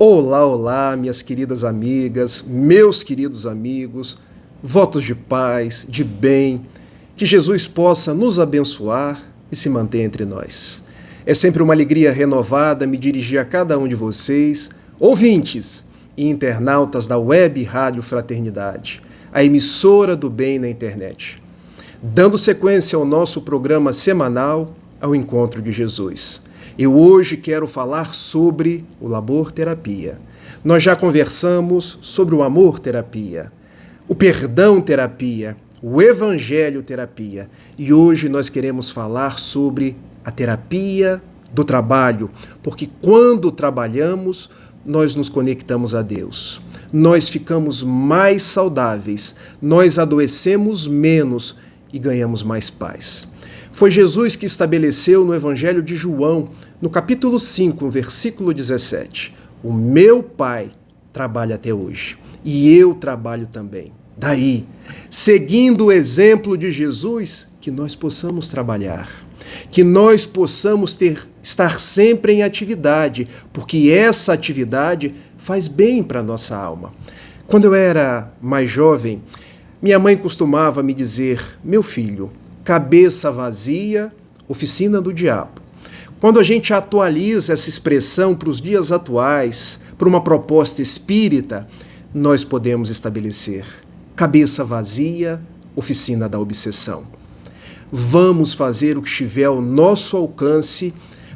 Olá, olá, minhas queridas amigas, meus queridos amigos, votos de paz, de bem, que Jesus possa nos abençoar e se manter entre nós. É sempre uma alegria renovada me dirigir a cada um de vocês, ouvintes e internautas da Web Rádio Fraternidade, a emissora do bem na internet. Dando sequência ao nosso programa semanal, ao Encontro de Jesus. Eu hoje quero falar sobre o labor-terapia. Nós já conversamos sobre o amor-terapia, o perdão-terapia, o evangelho-terapia. E hoje nós queremos falar sobre a terapia do trabalho, porque quando trabalhamos, nós nos conectamos a Deus. Nós ficamos mais saudáveis, nós adoecemos menos e ganhamos mais paz. Foi Jesus que estabeleceu no Evangelho de João, no capítulo 5, versículo 17, o meu Pai trabalha até hoje, e eu trabalho também. Daí, seguindo o exemplo de Jesus, que nós possamos trabalhar, que nós possamos estar sempre em atividade, porque essa atividade faz bem para a nossa alma. Quando eu era mais jovem, minha mãe costumava me dizer, meu filho, cabeça vazia, oficina do diabo. Quando a gente atualiza essa expressão para os dias atuais, para uma proposta espírita, nós podemos estabelecer cabeça vazia, oficina da obsessão. Vamos fazer o que estiver ao nosso alcance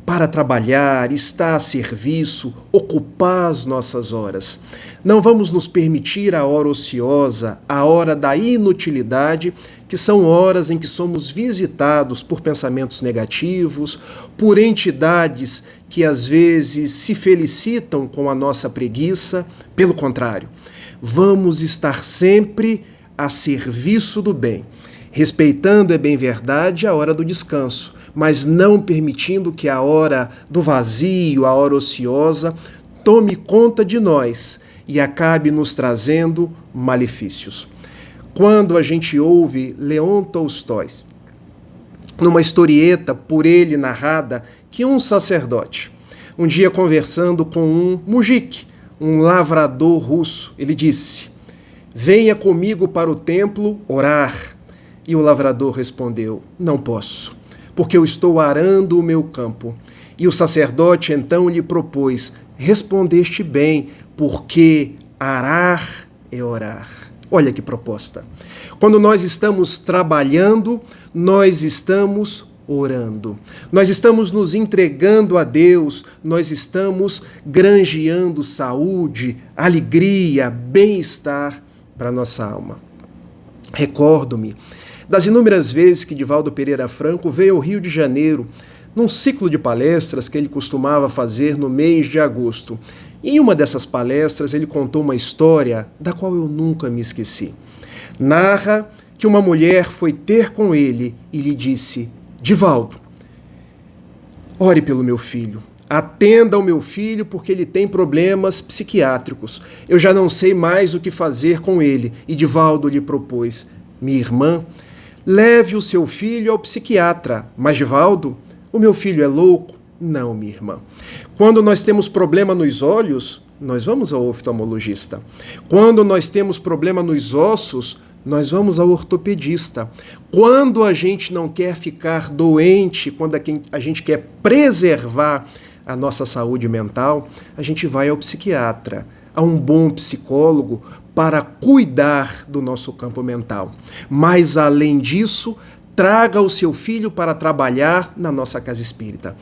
para trabalhar, estar a serviço, ocupar as nossas horas. Não vamos nos permitir a hora ociosa, a hora da inutilidade, que são horas em que somos visitados por pensamentos negativos, por entidades que às vezes se felicitam com a nossa preguiça. Pelo contrário, vamos estar sempre a serviço do bem, respeitando, é bem verdade, a hora do descanso, mas não permitindo que a hora do vazio, a hora ociosa, tome conta de nós e acabe nos trazendo malefícios. Quando a gente ouve Leon Tolstói, numa historieta por ele narrada, que um sacerdote, um dia conversando com um mujik, um lavrador russo, ele disse, venha comigo para o templo orar. E o lavrador respondeu, não posso, porque eu estou arando o meu campo. E o sacerdote então lhe propôs, respondeste bem, porque arar é orar. Olha que proposta. Quando nós estamos trabalhando, nós estamos orando. Nós estamos nos entregando a Deus, nós estamos granjeando saúde, alegria, bem-estar para a nossa alma. Recordo-me das inúmeras vezes que Divaldo Pereira Franco veio ao Rio de Janeiro, num ciclo de palestras que ele costumava fazer no mês de agosto. Em uma dessas palestras, ele contou uma história da qual eu nunca me esqueci. Narra que uma mulher foi ter com ele e lhe disse, Divaldo, ore pelo meu filho, atenda ao meu filho porque ele tem problemas psiquiátricos. Eu já não sei mais o que fazer com ele. E Divaldo lhe propôs, minha irmã, leve o seu filho ao psiquiatra. Mas Divaldo, o meu filho é louco? Não, minha irmã. Quando nós temos problema nos olhos, nós vamos ao oftalmologista. Quando nós temos problema nos ossos, nós vamos ao ortopedista. Quando a gente não quer ficar doente, quando a gente quer preservar a nossa saúde mental, a gente vai ao psiquiatra, a um bom psicólogo para cuidar do nosso campo mental. Mas, além disso, traga o seu filho para trabalhar na nossa casa espírita.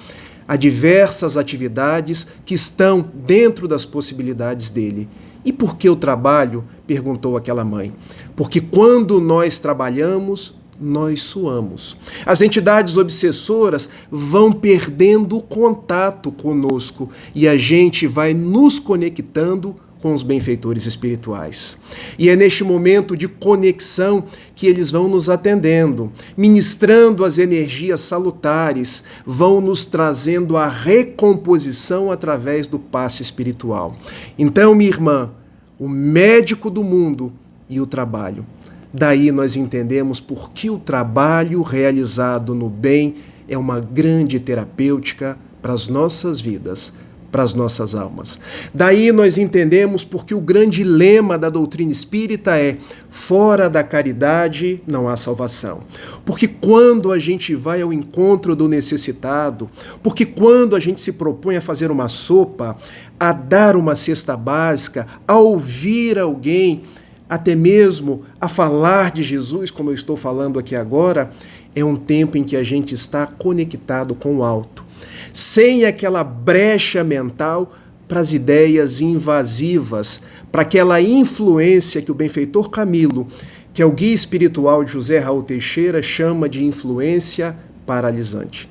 Há diversas atividades que estão dentro das possibilidades dele. E por que o trabalho? Perguntou aquela mãe. Porque quando nós trabalhamos, nós suamos. As entidades obsessoras vão perdendo o contato conosco e a gente vai nos conectando com os benfeitores espirituais. E é neste momento de conexão que eles vão nos atendendo, ministrando as energias salutares, vão nos trazendo a recomposição através do passe espiritual. Então, minha irmã, o médico do mundo e o trabalho. Daí nós entendemos por que o trabalho realizado no bem é uma grande terapêutica para as nossas vidas, para as nossas almas. Daí nós entendemos porque o grande lema da doutrina espírita é: fora da caridade não há salvação. Porque quando a gente vai ao encontro do necessitado, porque quando a gente se propõe a fazer uma sopa, a dar uma cesta básica, a ouvir alguém, até mesmo a falar de Jesus, como eu estou falando aqui agora, é um tempo em que a gente está conectado com o alto, sem aquela brecha mental para as ideias invasivas, para aquela influência que o benfeitor Camilo, que é o guia espiritual de José Raul Teixeira, chama de influência paralisante.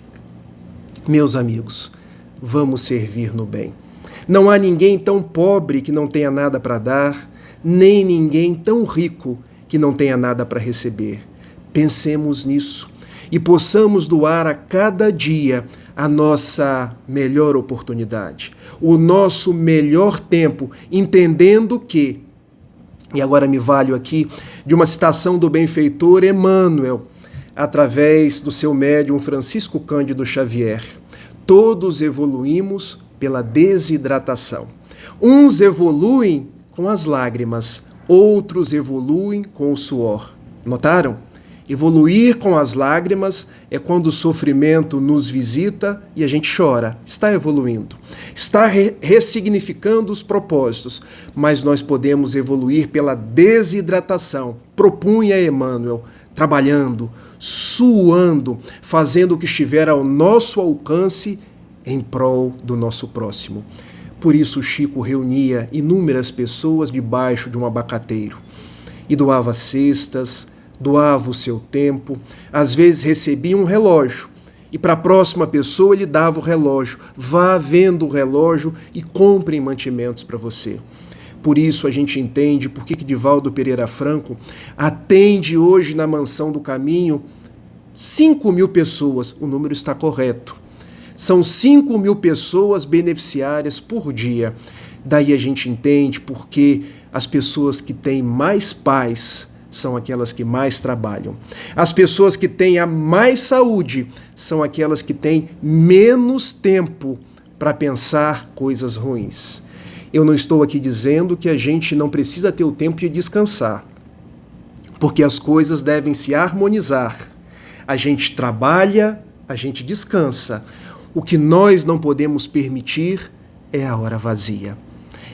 Meus amigos, vamos servir no bem. Não há ninguém tão pobre que não tenha nada para dar, nem ninguém tão rico que não tenha nada para receber. Pensemos nisso e possamos doar a cada dia a nossa melhor oportunidade, o nosso melhor tempo, entendendo que, e agora me valho aqui de uma citação do benfeitor Emmanuel, através do seu médium Francisco Cândido Xavier: todos evoluímos pela desidratação. Uns evoluem com as lágrimas, outros evoluem com o suor. Notaram? Evoluir com as lágrimas é quando o sofrimento nos visita e a gente chora. Está evoluindo. Está ressignificando os propósitos. Mas nós podemos evoluir pela desidratação. Propunha Emmanuel, trabalhando, suando, fazendo o que estiver ao nosso alcance em prol do nosso próximo. Por isso Chico reunia inúmeras pessoas debaixo de um abacateiro e doava cestas, doava o seu tempo, às vezes recebia um relógio e para a próxima pessoa ele dava o relógio. Vá vendo o relógio e compre mantimentos para você. Por isso a gente entende por que Divaldo Pereira Franco atende hoje na Mansão do Caminho 5.000 pessoas. O número está correto. São 5.000 pessoas beneficiárias por dia. Daí a gente entende porque as pessoas que têm mais paz são aquelas que mais trabalham. As pessoas que têm a mais saúde são aquelas que têm menos tempo para pensar coisas ruins. Eu não estou aqui dizendo que a gente não precisa ter o tempo de descansar, porque as coisas devem se harmonizar. A gente trabalha, a gente descansa. O que nós não podemos permitir é a hora vazia.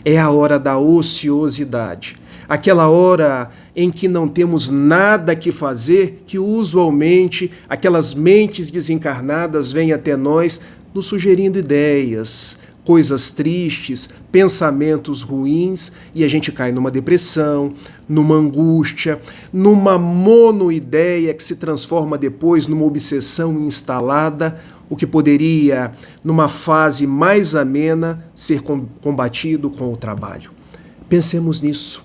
É a hora da ociosidade. Aquela hora em que não temos nada que fazer, que usualmente aquelas mentes desencarnadas vêm até nós nos sugerindo ideias, coisas tristes, pensamentos ruins, e a gente cai numa depressão, numa angústia, numa monoideia que se transforma depois numa obsessão instalada, o que poderia, numa fase mais amena, ser combatido com o trabalho. Pensemos nisso.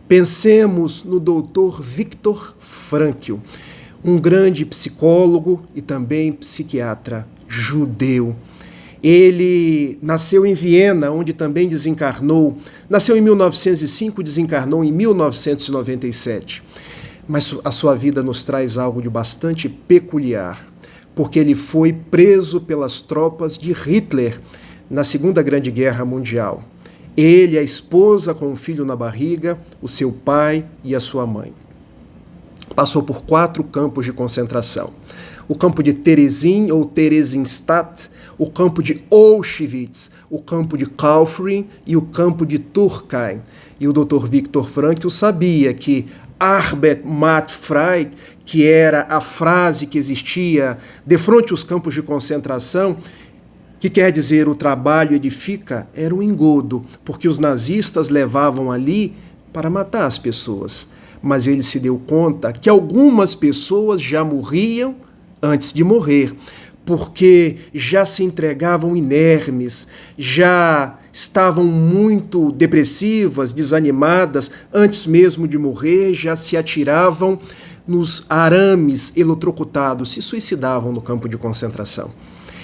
Pensemos no Dr. Viktor Frankl, um grande psicólogo e também psiquiatra judeu. Ele nasceu em Viena, onde também desencarnou. Nasceu em 1905, desencarnou em 1997. Mas a sua vida nos traz algo de bastante peculiar, porque ele foi preso pelas tropas de Hitler na Segunda Grande Guerra Mundial. Ele, a esposa com o filho na barriga, o seu pai e a sua mãe. Passou por 4 campos de concentração. O campo de Terezin ou Theresienstadt, o campo de Auschwitz, o campo de Kaufering e o campo de Turkheim. E o Dr. Viktor Frankl sabia que Arbeit macht frei, que era a frase que existia defronte aos campos de concentração, que quer dizer o trabalho edifica, era um engodo, porque os nazistas levavam ali para matar as pessoas. Mas ele se deu conta que algumas pessoas já morriam antes de morrer, porque já se entregavam inermes, já estavam muito depressivas, desanimadas, antes mesmo de morrer, já se atiravam nos arames eletrocutados, se suicidavam no campo de concentração.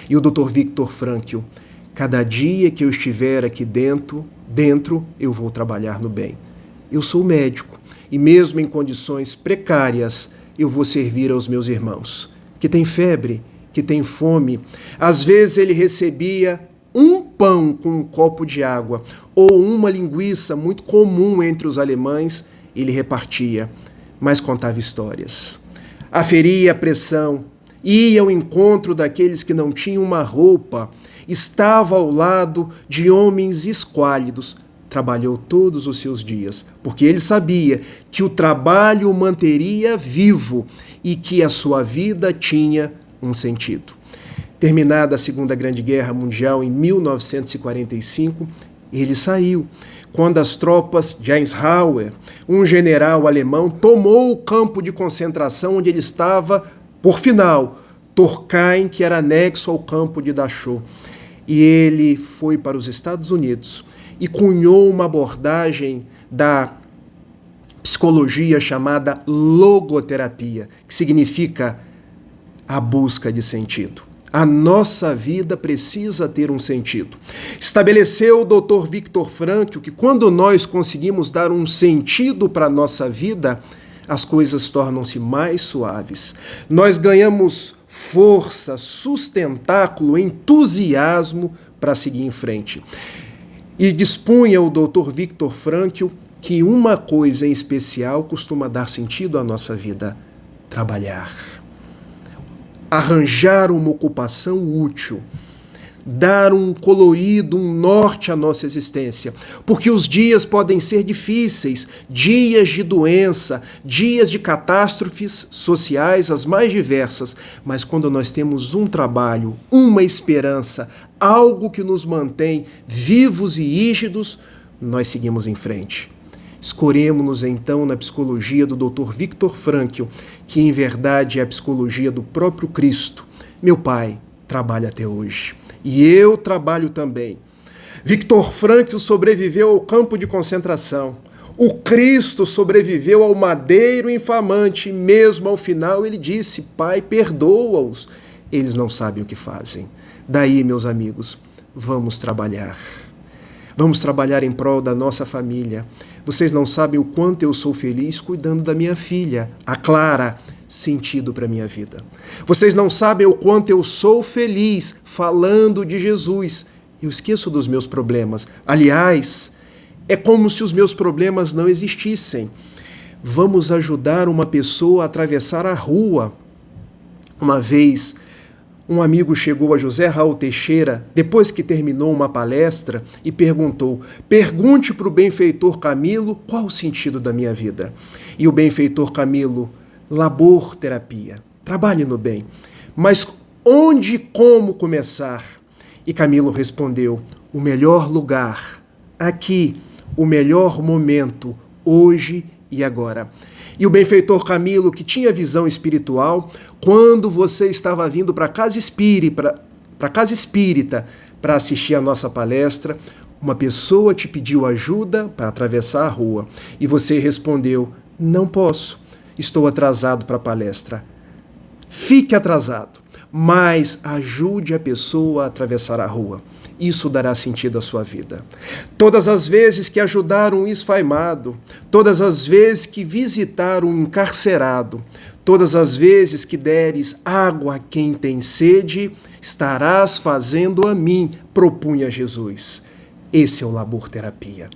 E o Dr. Viktor Frankl: cada dia que eu estiver aqui dentro, eu vou trabalhar no bem. Eu sou médico e mesmo em condições precárias, eu vou servir aos meus irmãos, que têm febre, que têm fome. Às vezes ele recebia um pão com um copo de água ou uma linguiça muito comum entre os alemães, ele repartia, mas contava histórias. Aferia a pressão, ia ao encontro daqueles que não tinham uma roupa, estava ao lado de homens esquálidos, trabalhou todos os seus dias, porque ele sabia que o trabalho o manteria vivo e que a sua vida tinha um sentido. Terminada a Segunda Grande Guerra Mundial em 1945, ele saiu. Quando as tropas de Eisenhower, um general alemão, tomou o campo de concentração onde ele estava, por final, Torkheim, que era anexo ao campo de Dachau. E ele foi para os Estados Unidos e cunhou uma abordagem da psicologia chamada logoterapia, que significa a busca de sentido. A nossa vida precisa ter um sentido. Estabeleceu o Dr. Viktor Frankl que quando nós conseguimos dar um sentido para a nossa vida, as coisas tornam-se mais suaves. Nós ganhamos força, sustentáculo, entusiasmo para seguir em frente. E dispunha o Dr. Viktor Frankl que uma coisa em especial costuma dar sentido à nossa vida: trabalhar. Arranjar uma ocupação útil, dar um colorido, um norte à nossa existência, porque os dias podem ser difíceis, dias de doença, dias de catástrofes sociais as mais diversas, mas quando nós temos um trabalho, uma esperança, algo que nos mantém vivos e rígidos, nós seguimos em frente. Escorremos-nos então na psicologia do Dr. Viktor Frankl, que em verdade é a psicologia do próprio Cristo. Meu pai trabalha até hoje. E eu trabalho também. Viktor Frankl sobreviveu ao campo de concentração. O Cristo sobreviveu ao madeiro infamante. E mesmo ao final ele disse: Pai, perdoa-os. Eles não sabem o que fazem. Daí, meus amigos, vamos trabalhar. Vamos trabalhar em prol da nossa família. Vocês não sabem o quanto eu sou feliz cuidando da minha filha, a Clara, sentido para a minha vida. Vocês não sabem o quanto eu sou feliz falando de Jesus. Eu esqueço dos meus problemas. Aliás, é como se os meus problemas não existissem. Vamos ajudar uma pessoa a atravessar a rua. Uma vez, um amigo chegou a José Raul Teixeira, depois que terminou uma palestra, e perguntou: pergunte para o benfeitor Camilo qual o sentido da minha vida. E o benfeitor Camilo: labor terapia, trabalhe no bem. Mas onde e como começar? E Camilo respondeu: o melhor lugar, aqui, o melhor momento, hoje e agora. E o benfeitor Camilo, que tinha visão espiritual, quando você estava vindo para a casa espírita para assistir a nossa palestra, uma pessoa te pediu ajuda para atravessar a rua e você respondeu: não posso, estou atrasado para a palestra. Fique atrasado, mas ajude a pessoa a atravessar a rua. Isso dará sentido à sua vida. Todas as vezes que ajudar um esfaimado, todas as vezes que visitar um encarcerado, todas as vezes que deres água a quem tem sede, estarás fazendo a mim, propunha Jesus. Esse é o labor terapia.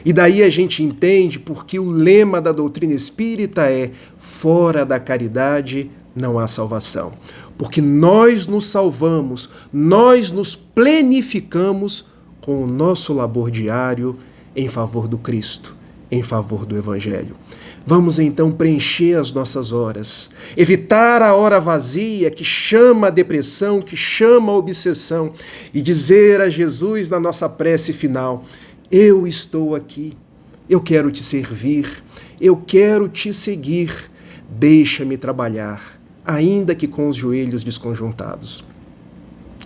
E daí a gente entende porque o lema da doutrina espírita é: fora da caridade não há salvação. Porque nós nos salvamos, nós nos plenificamos com o nosso labor diário em favor do Cristo, em favor do Evangelho. Vamos então preencher as nossas horas, evitar a hora vazia que chama a depressão, que chama a obsessão, e dizer a Jesus na nossa prece final: eu estou aqui, eu quero te servir, eu quero te seguir, deixa-me trabalhar, ainda que com os joelhos desconjuntados.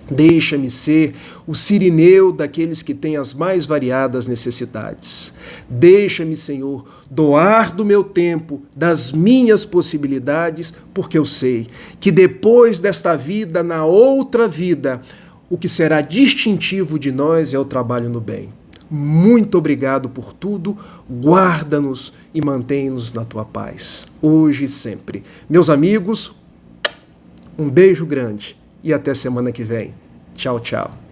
Deixa-me ser o cirineu daqueles que têm as mais variadas necessidades. Deixa-me, Senhor, doar do meu tempo, das minhas possibilidades, porque eu sei que depois desta vida, na outra vida, o que será distintivo de nós é o trabalho no bem. Muito obrigado por tudo, guarda-nos e mantém-nos na tua paz, hoje e sempre. Meus amigos, um beijo grande e até semana que vem. Tchau, tchau.